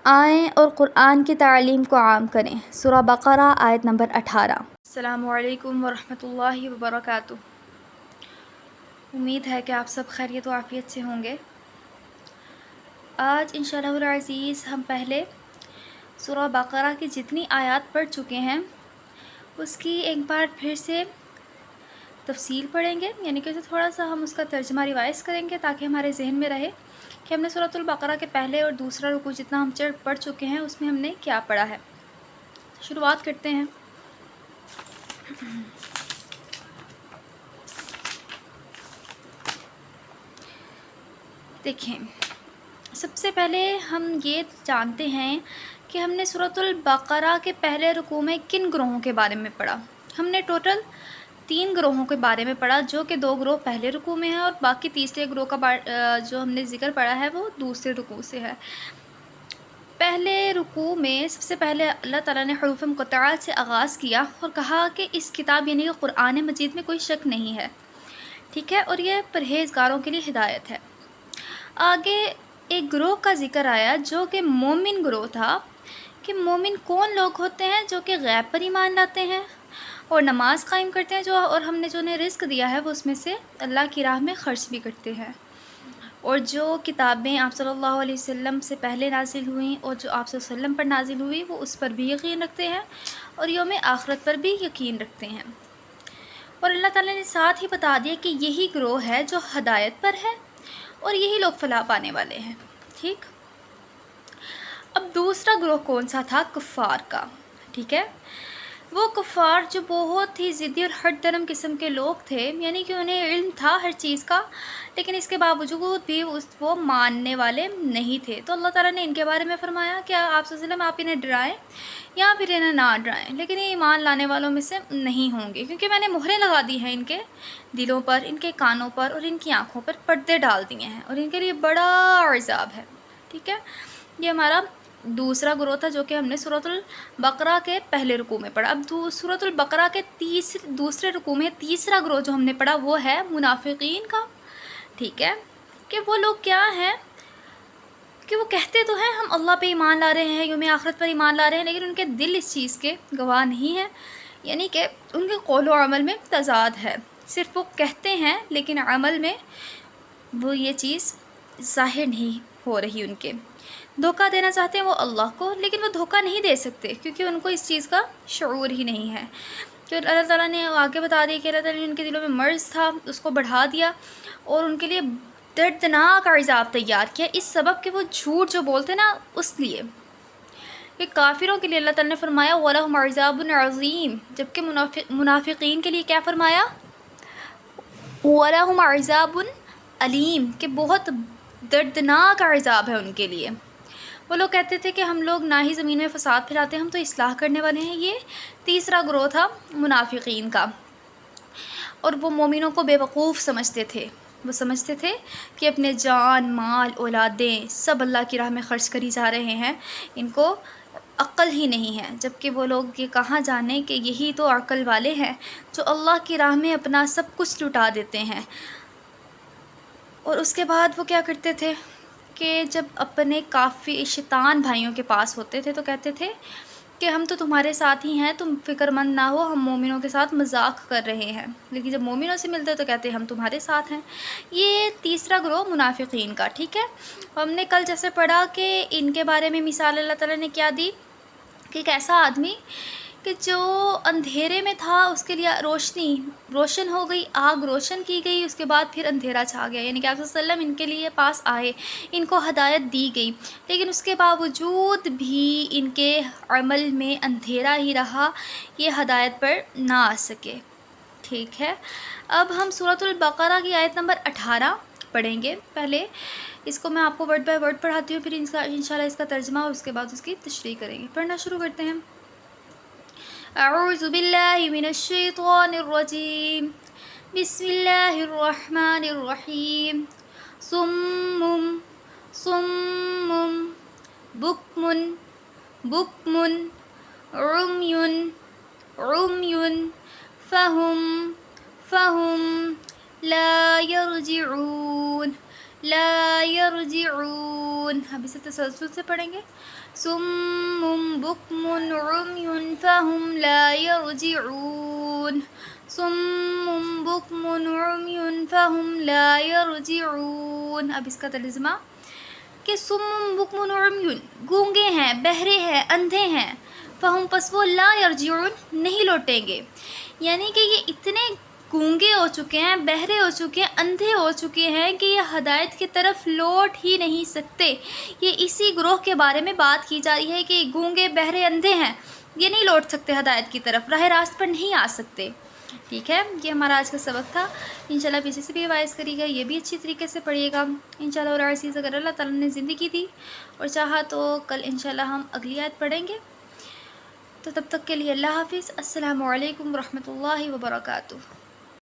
آئیں اور قرآن کی تعلیم کو عام کریں۔ سورہ بقرہ آیت نمبر 18۔ السلام علیکم ورحمۃ اللہ وبرکاتہ۔ امید ہے کہ آپ سب خیریت و عافیت سے ہوں گے۔ آج انشاءاللہ العزیز ہم پہلے سورہ بقرہ کی جتنی آیات پڑھ چکے ہیں اس کی ایک بار پھر سے تفصیل پڑھیں گے، یعنی کہ تھوڑا سا ہم اس کا ترجمہ ریوائز کریں گے تاکہ ہمارے ذہن میں رہے کہ ہم نے سورۃ البقرہ کے پہلے اور دوسرا رکوع جتنا ہم پڑھ چکے ہیں اس میں ہم نے کیا پڑھا ہے۔ شروعات کرتے ہیں۔ دیکھیں، سب سے پہلے ہم یہ جانتے ہیں کہ ہم نے سورۃ البقرہ کے پہلے رکوع میں کن گروہوں کے بارے میں پڑھا۔ ہم نے ٹوٹل 3 گروہوں کے بارے میں پڑھا، جو کہ 2 گروہ پہلے رکوع میں ہیں اور باقی تیسرے گروہ کا جو ہم نے ذکر پڑھا ہے وہ دوسرے رکوع سے ہے۔ پہلے رکوع میں سب سے پہلے اللہ تعالیٰ نے حروف مقطعات سے آغاز کیا اور کہا کہ اس کتاب یعنی کہ قرآن مجید میں کوئی شک نہیں ہے، ٹھیک ہے، اور یہ پرہیزگاروں کے لیے ہدایت ہے۔ آگے ایک گروہ کا ذکر آیا جو کہ مومن گروہ تھا، کہ مومن کون لوگ ہوتے ہیں جو کہ غیب پر ایمان لاتے ہیں اور نماز قائم کرتے ہیں، اور ہم نے جو انہیں رزق دیا ہے وہ اس میں سے اللہ کی راہ میں خرچ بھی کرتے ہیں، اور جو کتابیں آپ صلی اللہ علیہ وسلم سے پہلے نازل ہوئیں اور جو آپ صلی اللہ علیہ وسلم پر نازل ہوئی وہ اس پر بھی یقین رکھتے ہیں اور یوم آخرت پر بھی یقین رکھتے ہیں۔ اور اللہ تعالیٰ نے ساتھ ہی بتا دیا کہ یہی گروہ ہے جو ہدایت پر ہے اور یہی لوگ فلاح پانے والے ہیں، ٹھیک۔ اب دوسرا گروہ کون سا تھا؟ کفار کا، ٹھیک ہے۔ وہ کفار جو بہت ہی ضدی اور ہٹ درم قسم کے لوگ تھے، یعنی کہ انہیں علم تھا ہر چیز کا لیکن اس کے باوجود بھی وہ ماننے والے نہیں تھے۔ تو اللہ تعالیٰ نے ان کے بارے میں فرمایا کہ آپ صلی اللہ علیہ وسلم آپ انہیں ڈرائیں یا پھر انہیں نہ ڈرائیں، لیکن یہ ایمان لانے والوں میں سے نہیں ہوں گے، کیونکہ میں نے مہریں لگا دی ہیں ان کے دلوں پر، ان کے کانوں پر اور ان کی آنکھوں پر پردے ڈال دیے ہیں اور ان کے لیے بڑا عذاب ہے، ٹھیک ہے۔ یہ ہمارا دوسرا گروہ تھا جو کہ ہم نے سورۃ البقرہ کے پہلے رکوع میں پڑھا۔ اب سورۃ البقرہ کے دوسرے رکوع میں تیسرا گروہ جو ہم نے پڑھا وہ ہے منافقین کا، ٹھیک ہے، کہ وہ لوگ کیا ہیں کہ وہ کہتے تو ہیں ہم اللہ پہ ایمان لا رہے ہیں، یوم آخرت پر ایمان لا رہے ہیں، لیکن ان کے دل اس چیز کے گواہ نہیں ہیں، یعنی کہ ان کے قول و عمل میں تضاد ہے۔ صرف وہ کہتے ہیں لیکن عمل میں وہ یہ چیز ظاہر نہیں ہو رہی ان کے۔ دھوکہ دینا چاہتے ہیں وہ اللہ کو، لیکن وہ دھوکہ نہیں دے سکتے کیونکہ ان کو اس چیز کا شعور ہی نہیں ہے۔ کہ اللہ تعالیٰ نے آگے بتا دیا کہ اللہ تعالیٰ نے ان کے دلوں میں مرض تھا، اس کو بڑھا دیا اور ان کے لیے دردناک عذاب تیار کیا، اس سبب کہ وہ جھوٹ جو بولتے نا اس لیے۔ کہ کافروں کے لیے اللہ تعالیٰ نے فرمایا وَلَهُمْ عَذَابٌ عَظِيمٌ، جبکہ منافقین کے لیے کیا فرمایا؟ وَلَهُمْ عَذَابٌ عَلِيمٌ، کہ بہت دردناک عذاب ہے ان کے لیے۔ وہ لوگ کہتے تھے کہ ہم لوگ نہ ہی زمین میں فساد پھیلاتے ہیں، ہم تو اصلاح کرنے والے ہیں۔ یہ تیسرا گروہ تھا منافقین کا، اور وہ مومنوں کو بے وقوف سمجھتے تھے۔ وہ سمجھتے تھے کہ اپنے جان مال اولادیں سب اللہ کی راہ میں خرچ کری جا رہے ہیں، ان کو عقل ہی نہیں ہے، جبکہ وہ لوگ یہ کہاں جانے کہ یہی تو عقل والے ہیں جو اللہ کی راہ میں اپنا سب کچھ لٹا دیتے ہیں۔ اور اس کے بعد وہ کیا کرتے تھے کہ جب اپنے کافی شیطان بھائیوں کے پاس ہوتے تھے تو کہتے تھے کہ ہم تو تمہارے ساتھ ہی ہیں، تم فکر مند نہ ہو، ہم مومنوں کے ساتھ مذاق کر رہے ہیں، لیکن جب مومنوں سے ملتے تو کہتے ہیں ہم تمہارے ساتھ ہیں۔ یہ تیسرا گروہ منافقین کا، ٹھیک ہے۔ ہم نے کل جیسے پڑھا کہ ان کے بارے میں مثال اللہ تعالیٰ نے کیا دی کہ ایک ایسا آدمی کہ جو اندھیرے میں تھا اس کے لیے روشن ہو گئی، آگ روشن کی گئی، اس کے بعد پھر اندھیرا چھا گیا، یعنی کہ آپ صلی اللہ علیہ وسلم ان کے لیے پاس آئے، ان کو ہدایت دی گئی، لیکن اس کے باوجود بھی ان کے عمل میں اندھیرا ہی رہا، یہ ہدایت پر نہ آ سکے، ٹھیک ہے۔ اب ہم سورۃ البقرہ کی آیت نمبر 18 پڑھیں گے۔ پہلے اس کو میں آپ کو ورڈ بائی ورڈ پڑھاتی ہوں، پھر انشاءاللہ اس کا ترجمہ اور اس کے بعد اس کی تشریح کریں گے۔ پڑھنا شروع کرتے ہیں۔ اعوذ باللہ من الشیطان الرجیم، بسم اللہ الرحمن الرحیم۔ صم صم بکم بکم عمی عمی فہم لا یرجعون لا يرجعون. اب اسے تسلسل سے پڑھیں گے. صم بکم عمی فہم لا یرجعون. صم بکم عمی فہم لا یرجعون. اب اس کا ترجمہ کہ صم بکم عمی گونگے ہیں، بہرے ہیں، اندھے ہیں، فہم پس وہ لا یرجعون نہیں لوٹیں گے. یعنی کہ یہ اتنے گونگے ہو چکے ہیں، بہرے ہو چکے ہیں، اندھے ہو چکے ہیں کہ یہ ہدایت کی طرف لوٹ ہی نہیں سکتے. یہ اسی گروہ کے بارے میں بات کی جا رہی ہے کہ گونگے، بہرے، اندھے ہیں، یہ نہیں لوٹ سکتے ہدایت کی طرف، راہ راست پر نہیں آ سکتے. ٹھیک ہے، یہ ہمارا آج کا سبق تھا. انشاءاللہ پیچھے سے بھی ریوائز کریے گا، یہ بھی اچھی طریقے سے پڑھیے گا انشاءاللہ. اور عزیز اگر اللہ تعالیٰ نے زندگی دی اور چاہا تو کل انشاءاللہ ہم اگلی آیت پڑھیں گے. تو تب تک کے لیے اللہ حافظ. السلام علیکم ورحمۃ اللہ وبرکاتہ.